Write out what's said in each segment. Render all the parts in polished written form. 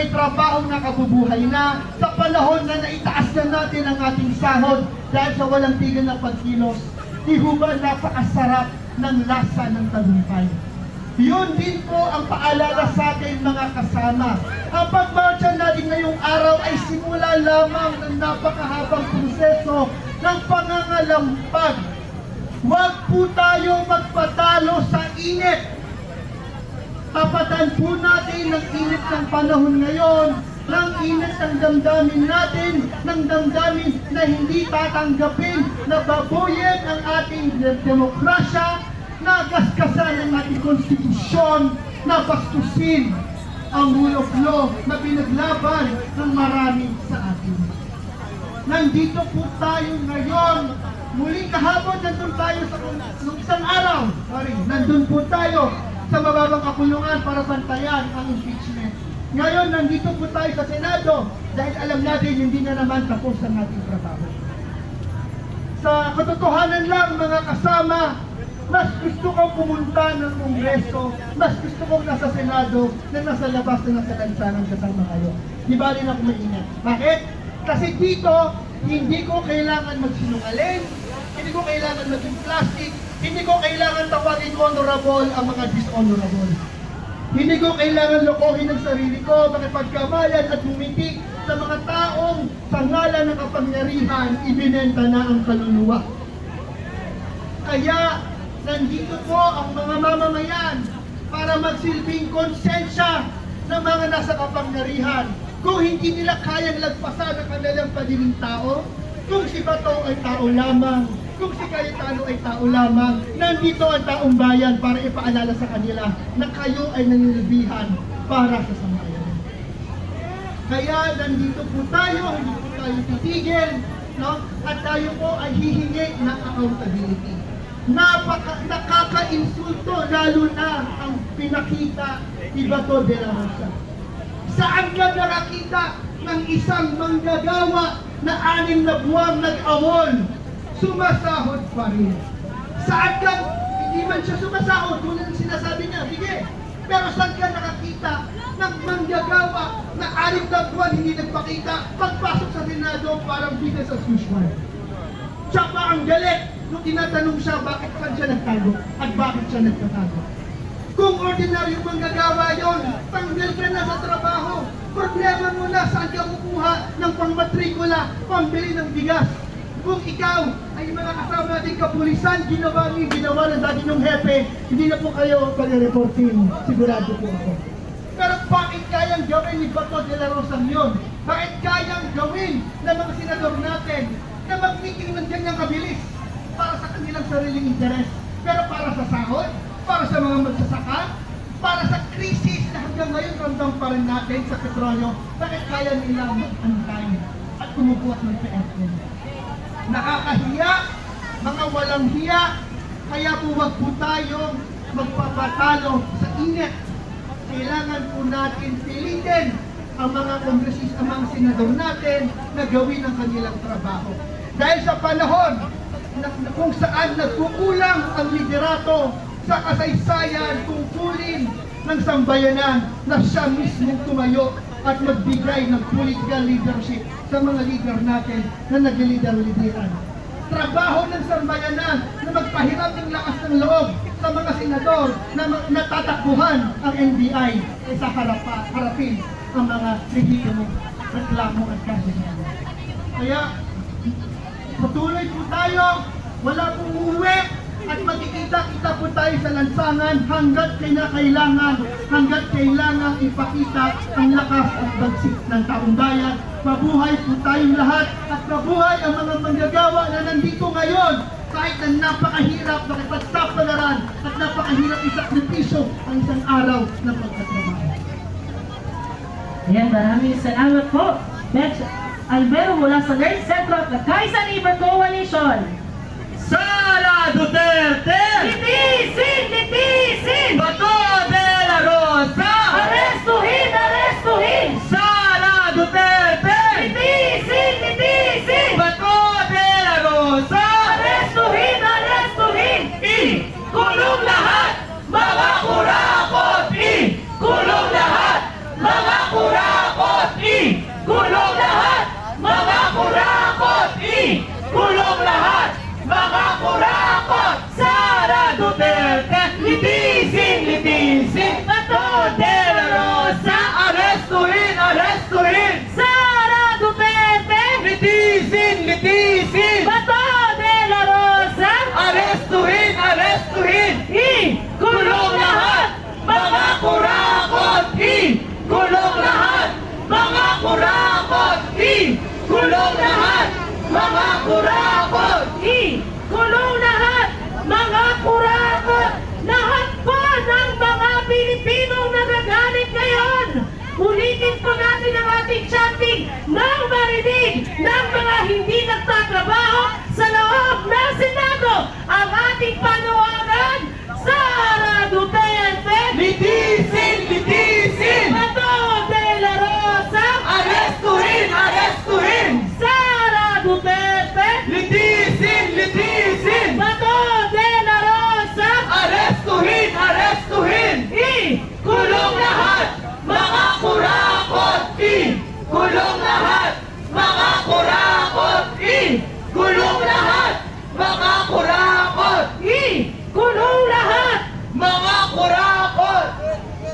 may trabaho na kabubuhay na, sa panahon na naitaas na natin ang ating sahod dahil sa walang tigil na pagkilos, di ho ba napakasarap ng lasa ng tagumpay? Yun din po ang paalala sa atin mga kasama. Ang pagmarcha natin ngayong araw ay simula lamang ng napakahabang proseso ng pangangalampag. Huwag po tayo magpatalo sa init. Tapatan po natin ng init ng panahon ngayon, ng init ng damdamin natin, ng damdamin na hindi tatanggapin na babuyin ang ating demokrasya, na gaskasan ang ating konstitusyon, na bastusin ang rule of law na pinaglaban ng marami sa atin. Nandito po tayo ngayon. Muling kahapon, nandun tayo sa isang araw. Nandun po tayo sa mababang kapulungan para bantayan ang impeachment. Ngayon, nandito po tayo sa Senado dahil alam natin hindi na naman tapos ang ating trabaho. Sa katotohanan lang, mga kasama, mas gusto kong pumunta ng Kongreso, mas gusto kong nasa Senado na nasa labas na nasa lansangan kasama kayo. Di ba rin ako maingat? Bakit? Kasi dito, hindi ko kailangan magsinungaling, hindi ko kailangan maging plastic, hindi ko kailangan tawagin honorable ang mga dishonorable. Hindi ko kailangan lokohin ang sarili ko, makipagkamayan at bumiti sa mga taong sa ngalan ng kapangyarihan, ibinenta na ang kaluluwa. Kaya, nandito po ang mga mamamayan para magsilbing konsensya ng mga nasa kapangyarihan. Kung hindi nila kayang lagpasan ang kanilang padiling tao, kung si Bato ay tao lamang, kung si Cayetano ay tao lamang, nandito ang taong bayan para ipaalala sa kanila na kayo ay nanilbihan para sa sambayan. Kaya nandito po tayo, hindi po tayo titigil, no? At tayo po ay hihingi ng accountability. Nakaka-insulto lalo na ang pinakita ni Bato de la Rosa. Saan ka nakakita ng isang manggagawa na 6 na buwang nag-awol, sumasahod pa rin? Saan ka, hindi man siya sumasahod, tulad ng sinasabi niya, sige, pero saan ka nakakita ng manggagawa na 6 na buwan hindi nagpakita, pagpasok sa Senado parang business as usual? Siya pa ang galit nung tinatanong siya bakit saan siya nagtago at bakit siya nagtatago. Kung ordinaryong manggagawa yon, tanggal ka na sa trabaho. Problema mo na saan ka kukuha ng pangmatrikula, pambili ng bigas. Kung ikaw ay mga kasama nating kapulisan, ginawa ng dati ng hepe, hindi na po kayo pag-reportin. Sigurado po ako. Pero bakit kayang gawin ni Bato de la Rosa yun? Bakit kayang gawin ng mga senador natin na mag-meeting ng ganyang kabilis para sa kanilang sariling interes, pero para sa sahod, para sa mga magsasaka, para sa krisis na hanggang ngayon ramdam pa rin natin sa petrolyo, bakit kaya nila mag-antay at kumukuha ng PRM? Nakakahiya, mga walang hiya, kaya po wag po tayong magpapatalo sa init. Kailangan po natin pilitin ang mga kongresista, ang mga senador natin na gawin ang kanilang trabaho. Dahil sa panahon kung saan nagkukulang ang liderato sa kasaysayan, tungkulin ng sambayanan na siya mismo tumayo at magbigay ng political leadership sa mga leader natin na nag-lider-lideran. Trabaho ng sambayanan na magpahiram ng lakas ng loob sa mga senador na natatakbuhan ang NBI sa harapin ang mga legitimong reklamo at kahilingan. Kaya patuloy po tayo, wala pong uuwi at magkikita-kita po tayo sa lansangan hanggat kailangan ipakita ang lakas at bagsik ng taong bayan. Mabuhay po tayong lahat at mabuhay ang mga manggagawa na nandito ngayon kahit na napakahirap makipagsapalaran at napakahirap isakripisyo ang isang araw ng pagtatrabaho. Ayan, maraming salamat po. Next, Albero mula sa Learn Center of the Kaisan Iber Coalition. Sara Duterte! Litisin! Litisin! Bato de la Rosa! Arestuhin! Arestuhin! Sara Duterte! Litisin! Litisin! Bato de la Rosa! Arestuhin! Arestuhin! Kulong lahat! Mga kurakot! Kulong lahat! Mga kurakot! kulong lahat! Mga kurakot! Kulong lahat! Mga kurakot! Sara Duterte! Litisin! Litisin! Bato de la Rosa! Arestuhin! Arestuhin! Sara Duterte! Litisin! Litisin! Bato de la Rosa! Arestuhin! Arestuhin! Kulong lahat! Mga kurakot! Kulong lahat! Mga kurakot! Kulong lahat! Mga kurakot! Kulong lahat! Mga kurakot! Lahat po ng mga Pilipinong nagagalit ngayon! Ulitin po natin ang ating chanting nang marinig ng mga hindi nagtatrabaho sa loob ng Senado ang ating panuwagan! Sara Duterte! Litisin! Litisin! Bato de la Rosa! Arestuhin! Arestuhin! Sara Duterte! Litisin! Litisin! Bato de la Rosa! Arestuhin! Arestuhin! Kulong lahat! Mga kurakot! Kulong lahat! Mga kurakot! Kulong lahat! Mga kurakot! Kulong lahat! Mga kurakot!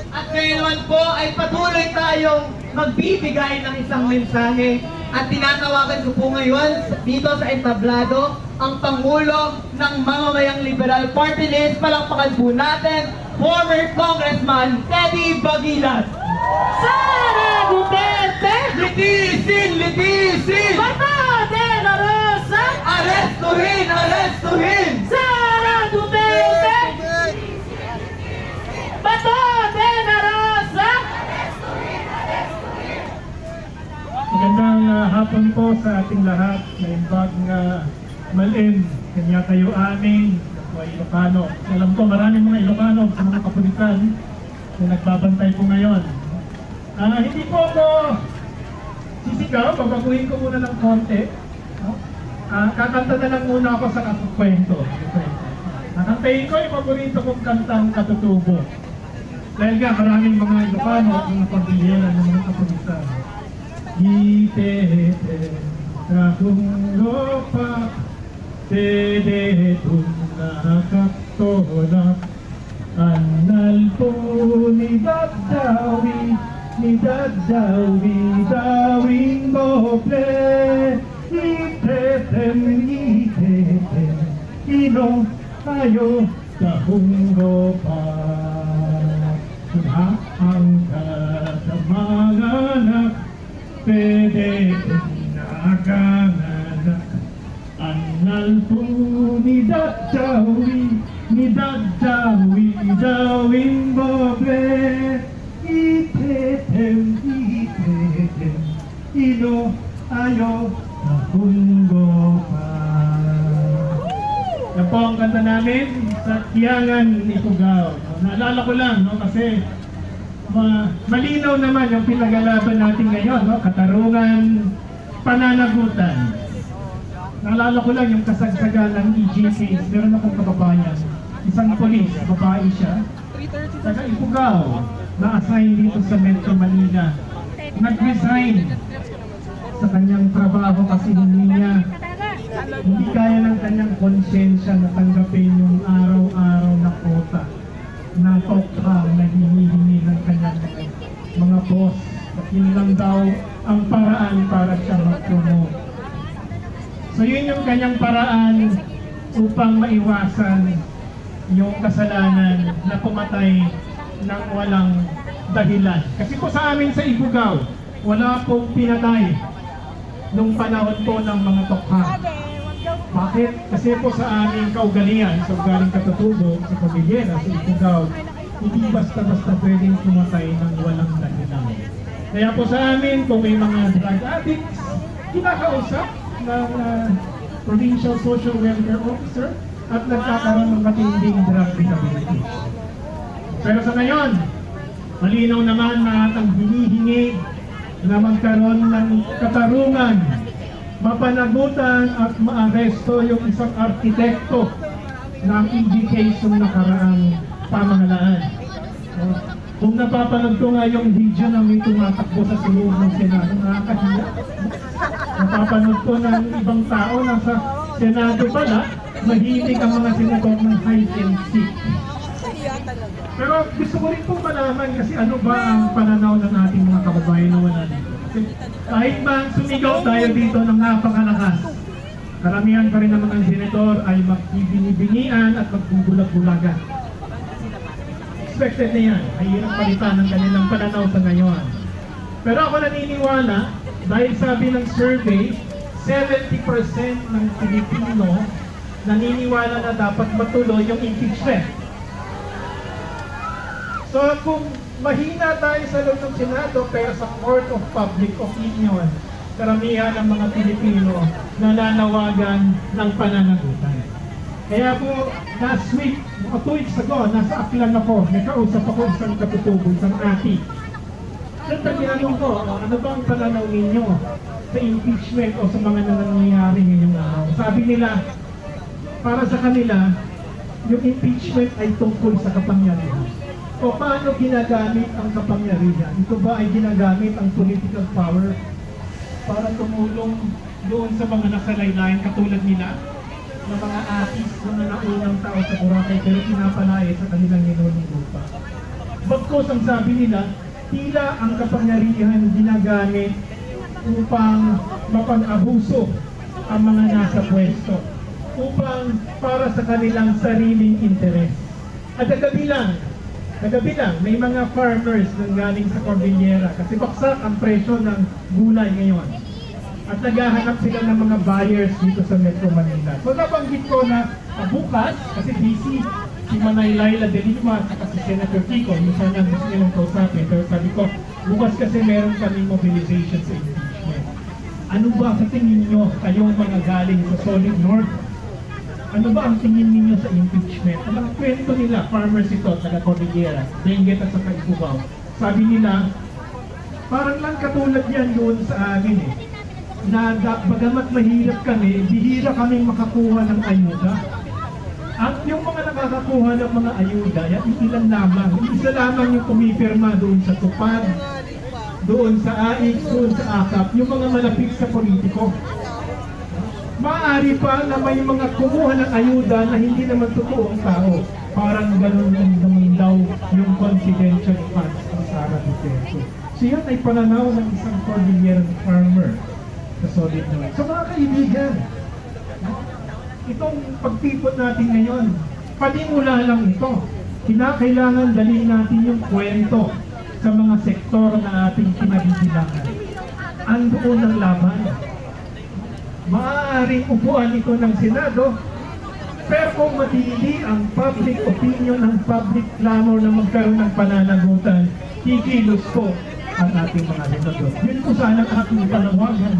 At ngayon naman po ay patuloy tayong magbibigay ng isang mensahe at tinatawagan ko po ngayon dito sa entablado ang Pangulo ng Mamamayang Liberal Party List. Palakpakan po natin, former Congressman Teddy Bagilas. Sara Duterte! Litisin! Litisin! Bato de la Rosa! Arestuhin! Arestuhin! Sara Duterte! Bato de la Rosa! Magandang hapon po sa ating lahat. Naimbag nga malin, kanya kayo amin, ako ay Ilocano. Alam ko maraming mga Ilocano sa mga kapulitan na nagbabantay po ngayon. Hindi po ako sisigaw, babaguhin ko muna ng konti. No? Kakanta na lang muna ako sa kwento. Kakantayin ko yung paborito kong kantang Katutubo. Dahil nga maraming mga Ilocano at mga pamilya ng mga kapulitan. Itete kahong lopak Tede tunakatolak Anal po ni Dadawi Dawing boble Itetem Ino ayo kahong lopak Ang katamanganak Pwede nakanganak Anal po ni Dadawi Dawing boble Itetem Ino ayo kahunggo pa. Yan po ang kanta namin sa Tiyangan Ifugao. Naalala ko lang, no, kasi malinaw naman yung pinag-alaban natin ngayon, no? Katarungan, pananagutan. Naalala ko lang yung kasagsagan ng EJK. Meron akong kababayan, isang polis, babae siya, taga Ifugao, na-assign dito sa Metro Manila. Nag-resign sa kanyang trabaho kasi hindi kaya ng kanyang konsensya na tanggapin yung araw-araw na kota na tokhang na hinihingi ng kanyang mga boss. At yun lang daw ang paraan para siya mag-promote. So yun yung kanyang paraan upang maiwasan yung kasalanan na pumatay ng walang dahilan. Kasi po sa amin sa Ifugao, wala pong pinatay nung panahon po ng mga tokha. Bakit? Kasi po sa aming kaugalian, sa ugaling Katutubo, sa pamilyera, sa Ifugao, hindi basta-basta pwedeng pumatay ng walang dahilan. Kaya po sa amin, kung may mga drug addicts, kinakausap ng Provincial Social Welfare Officer at nagkakaroon ng matinding drug disability. Pero sa ngayon, malinaw naman na ang hinihingi na magkaroon ng katarungan, mapanagutan at maaresto yung isang arkitekto ng indication nakaraang pamahalaan. So, Kung napapanood ko nga yung video na may tumatakbo sa loob ng Senado, nakakahiya. Napapanood ko ng ibang tao na sa Senado pala, mahilig ang mga senador ng hide and seek. Pero gusto ko rin pong malaman kasi ano ba ang pananaw ng ating mga kababayan na wala dito. Kasi kahit ba sumigaw tayo dito ng napakalakas, karamihan pa rin ng mga senador ay magbibini-binian at magbubulag-bulagan. Expected na yan. Mahirap palitan ng kanilang pananaw sa ngayon. Pero ako naniniwala, dahil sabi ng survey, 70% ng Pilipino naniniwala na dapat matuloy yung impeachment. So kung mahina tayo sa loob ng Senado, pero sa Court of Public Opinion, karamihan ng mga Pilipino nananawagan ng pananagutan. Kaya po, last week, 2 weeks ago, nasa Aklan ako, may kausap ako isang katutubo, isang ati. At tinanong ko, ano ba ang pananaw ninyo sa impeachment o sa mga nangyayari ngayong araw? Sabi nila, para sa kanila, yung impeachment ay tungkol sa kapangyarihan. O paano ginagamit ang kapangyarihan? Ito ba ay ginagamit ang political power para tumulong doon sa mga nakalaylayan katulad nila? Na mga atis na naunang tao sa Boracay pero pinapalaya sa kanilang ninuning lupa. Bagkos ang sabi nila, tila ang kapangyarihan ginagamit upang mapang-abuso ang mga nasa pwesto, upang para sa kanilang sariling interes. At kagabi lang, may mga farmers nang galing sa Cordillera kasi baksak ang presyo ng gulay ngayon. At naghahanap sila ng mga buyers dito sa Metro Manila. So nabanggit ko na bukas, kasi busy si Manay Laila de Lima at si Senator Kiko, minsan lang gusto nilang kausapin, pero sabi ko, bukas kasi meron kaming mobilization sa impeachment. Ano ba sa tingin nyo, kayong mga galing sa Solid North? Ano ba ang tingin ninyo sa impeachment? Ang kwento nila, farmers ito, taga Cordillera, Benguet at saka Ifugao. Sabi nila, parang lang katulad yan doon sa amin na bagamat mahirap kami, bihira kaming makakuha ng ayuda. At yung mga nakakakuha ng mga ayuda, yan ilan lamang. Isa lamang yung pumipirma doon sa tupad, doon sa AIX, doon sa AKAP, yung mga malapit sa politiko. Maaari pa na may mga kumuha ng ayuda na hindi naman totoo ang tao. Parang gano'n naman daw yung confidential funds ng Sara Duterte. So yan ay pananaw ng isang Cordillera farmer sa Solid North. So mga kaibigan, itong pagtipon natin ngayon, panimula lang ito. Kinakailangan dalhin natin yung kwento sa mga sektor na ating kinabibilangan. Andoon ang laban. Maaaring upuan ito ng Senado, pero kung matindi ang public opinion, ang public clamor na magkaroon ng pananagutan, kikilos po ang ating mga senador. Yun po sana ang ating panawagan.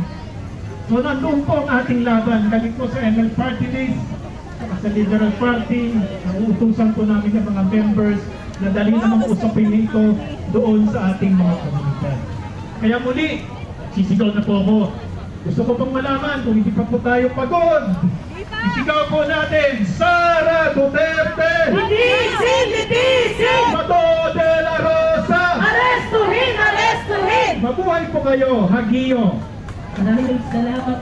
So nandoon po ang ating laban. Galing po sa ML Party List, sa Liberal Party, nauutusan po namin yung mga members na dali namang usapin nito doon sa ating mga komunidad. Kaya muli, sisigaw na po ako. Gusto ko pong malaman kung hindi pa po tayo pagod. Isigaw po natin, Sara Duterte! Litisin! Litisin! Bato de la Rosa! Arestuhin! Arestuhin! Mabuhay po kayo, Hagio! Maraming salamat.